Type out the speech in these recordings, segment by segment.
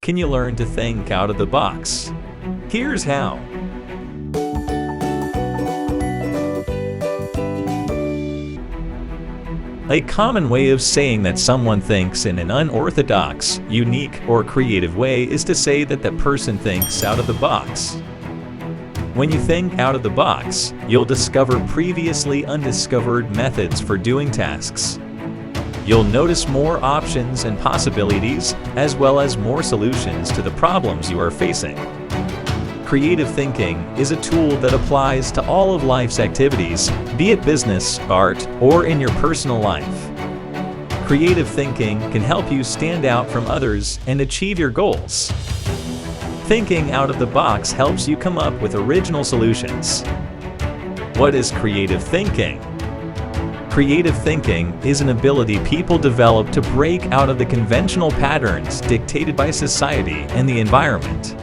can you learn to think out of the box? Here's how. A common way of saying that someone thinks in an unorthodox, unique, or creative way is to say that that person thinks out of the box. When you think out of the box, you'll discover previously undiscovered methods for doing tasks. You'll notice more options and possibilities, as well as more solutions to the problems you are facing. Creative thinking is a tool that applies to all of life's activities, be it business, art, or in your personal life. Creative thinking can help you stand out from others and achieve your goals. Thinking out of the box helps you come up with original solutions. What is creative thinking? Creative thinking is an ability people develop to break out of the conventional patterns dictated by society and the environment.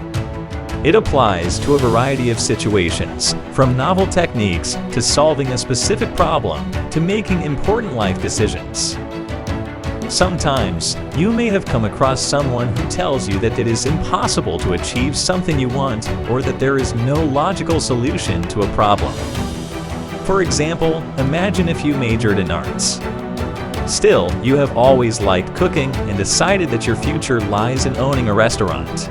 It applies to a variety of situations, from novel techniques to solving a specific problem to making important life decisions. Sometimes, you may have come across someone who tells you that it is impossible to achieve something you want or that there is no logical solution to a problem. For example, imagine if you majored in arts. Still, you have always liked cooking and decided that your future lies in owning a restaurant.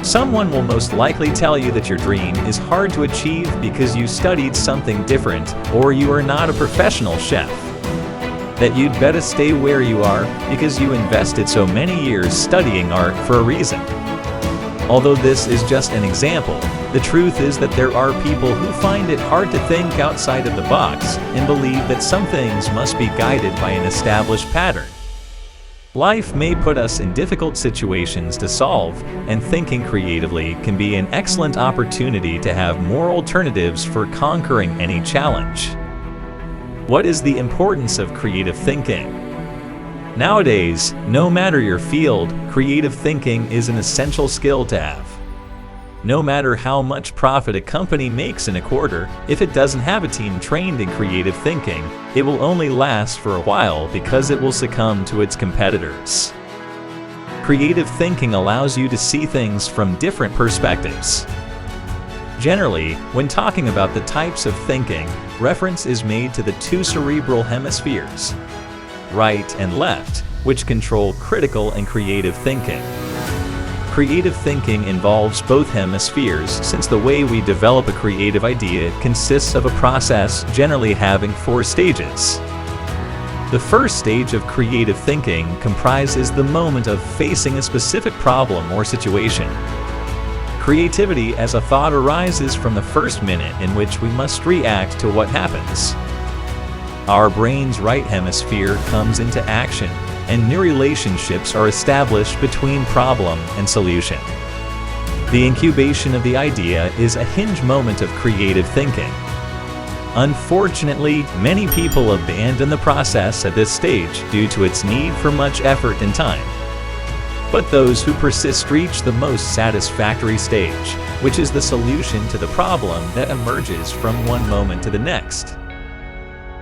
Someone will most likely tell you that your dream is hard to achieve because you studied something different or you are not a professional chef. That you'd better stay where you are because you invested so many years studying art for a reason. Although this is just an example, the truth is that there are people who find it hard to think outside of the box and believe that some things must be guided by an established pattern. Life may put us in difficult situations to solve, and thinking creatively can be an excellent opportunity to have more alternatives for conquering any challenge. What is the importance of creative thinking? Nowadays, no matter your field, creative thinking is an essential skill to have. No matter how much profit a company makes in a quarter, if it doesn't have a team trained in creative thinking, it will only last for a while because it will succumb to its competitors. Creative thinking allows you to see things from different perspectives. Generally, when talking about the types of thinking, reference is made to the two cerebral hemispheres, right and left, which control critical and creative thinking. Creative thinking involves both hemispheres since the way we develop a creative idea consists of a process generally having 4 stages. The first stage of creative thinking comprises the moment of facing a specific problem or situation. Creativity as a thought arises from the first minute in which we must react to what happens. Our brain's right hemisphere comes into action, and new relationships are established between problem and solution. The incubation of the idea is a hinge moment of creative thinking. Unfortunately, many people abandon the process at this stage due to its need for much effort and time. But those who persist reach the most satisfactory stage, which is the solution to the problem that emerges from one moment to the next.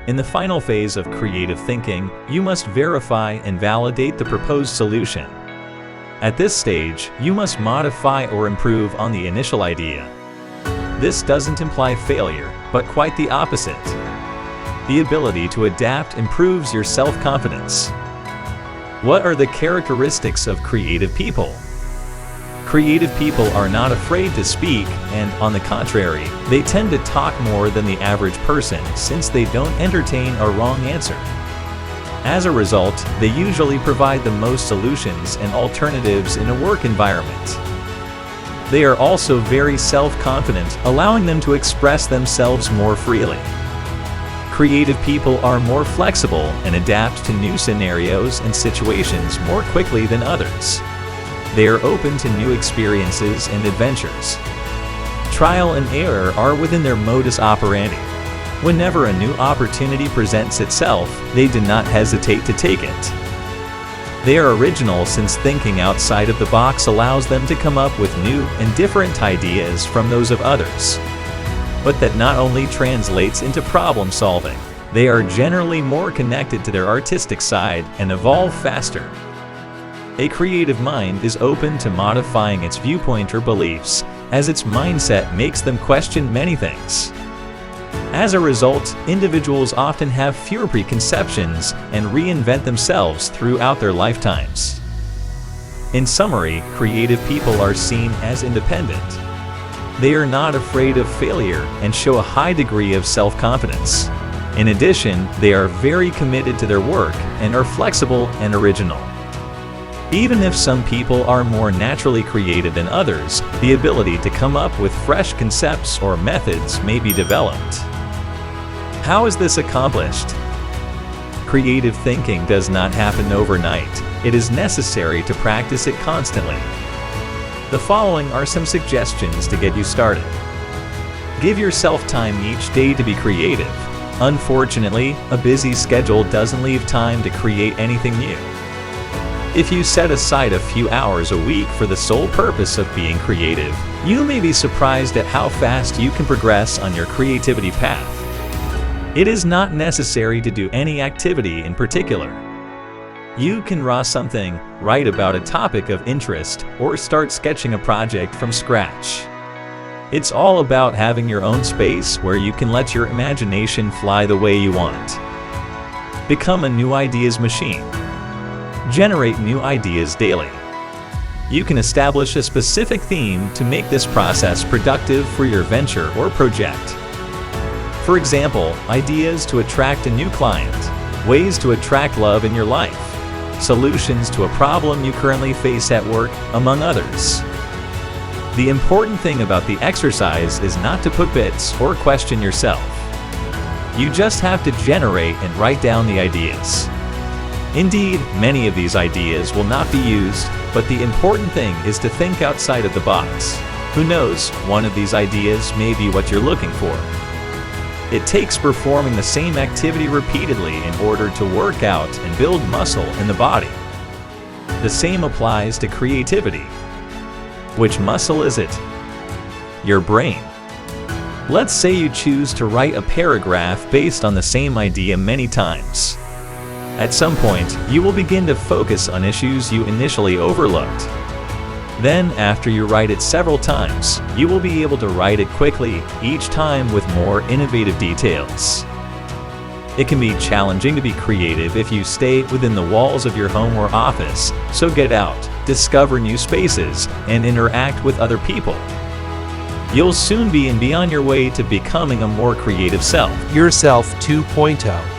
In the final phase of creative thinking, you must verify and validate the proposed solution. At this stage, you must modify or improve on the initial idea. This doesn't imply failure, but quite the opposite. The ability to adapt improves your self-confidence. What are the characteristics of creative people? Creative people are not afraid to speak, and on the contrary, they tend to talk more than the average person since they don't entertain a wrong answer. As a result, they usually provide the most solutions and alternatives in a work environment. They are also very self-confident, allowing them to express themselves more freely. Creative people are more flexible and adapt to new scenarios and situations more quickly than others. They are open to new experiences and adventures. Trial and error are within their modus operandi. Whenever a new opportunity presents itself, they do not hesitate to take it. They are original since thinking outside of the box allows them to come up with new and different ideas from those of others. But that not only translates into problem solving, they are generally more connected to their artistic side and evolve faster. A creative mind is open to modifying its viewpoint or beliefs, as its mindset makes them question many things. As a result, individuals often have fewer preconceptions and reinvent themselves throughout their lifetimes. In summary, creative people are seen as independent. They are not afraid of failure and show a high degree of self-confidence. In addition, they are very committed to their work and are flexible and original. Even if some people are more naturally creative than others, the ability to come up with fresh concepts or methods may be developed. How is this accomplished? Creative thinking does not happen overnight. It is necessary to practice it constantly. The following are some suggestions to get you started. Give yourself time each day to be creative. Unfortunately, a busy schedule doesn't leave time to create anything new. If you set aside a few hours a week for the sole purpose of being creative, you may be surprised at how fast you can progress on your creativity path. It is not necessary to do any activity in particular. You can draw something, write about a topic of interest, or start sketching a project from scratch. It's all about having your own space where you can let your imagination fly the way you want. Become a new ideas machine. Generate new ideas daily. You can establish a specific theme to make this process productive for your venture or project. For example, ideas to attract a new client, ways to attract love in your life, solutions to a problem you currently face at work, among others. The important thing about the exercise is not to put bits or question yourself. You just have to generate and write down the ideas. Indeed, many of these ideas will not be used, but the important thing is to think outside of the box. Who knows, one of these ideas may be what you're looking for. It takes performing the same activity repeatedly in order to work out and build muscle in the body. The same applies to creativity. Which muscle is it? Your brain. Let's say you choose to write a paragraph based on the same idea many times. At some point, you will begin to focus on issues you initially overlooked. Then, after you write it several times, you will be able to write it quickly, each time with more innovative details. It can be challenging to be creative if you stay within the walls of your home or office, so get out, discover new spaces, and interact with other people. You'll soon be on your way to becoming a more creative self. Yourself 2.0.